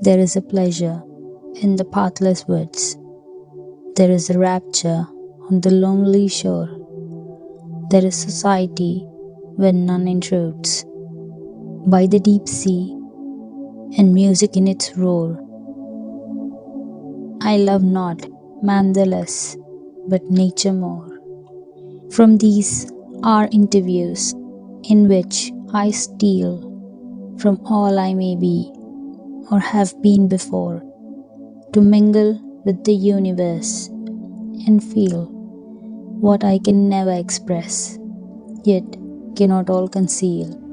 There is a pleasure in the pathless woods. There is a rapture on the lonely shore. There is society when none intrudes. By the deep sea and music in its roar. I love not man the less, but nature more. From these are interviews in which I steal from all I may be or have been before to mingle with the universe and feel what I can never express, yet cannot all conceal.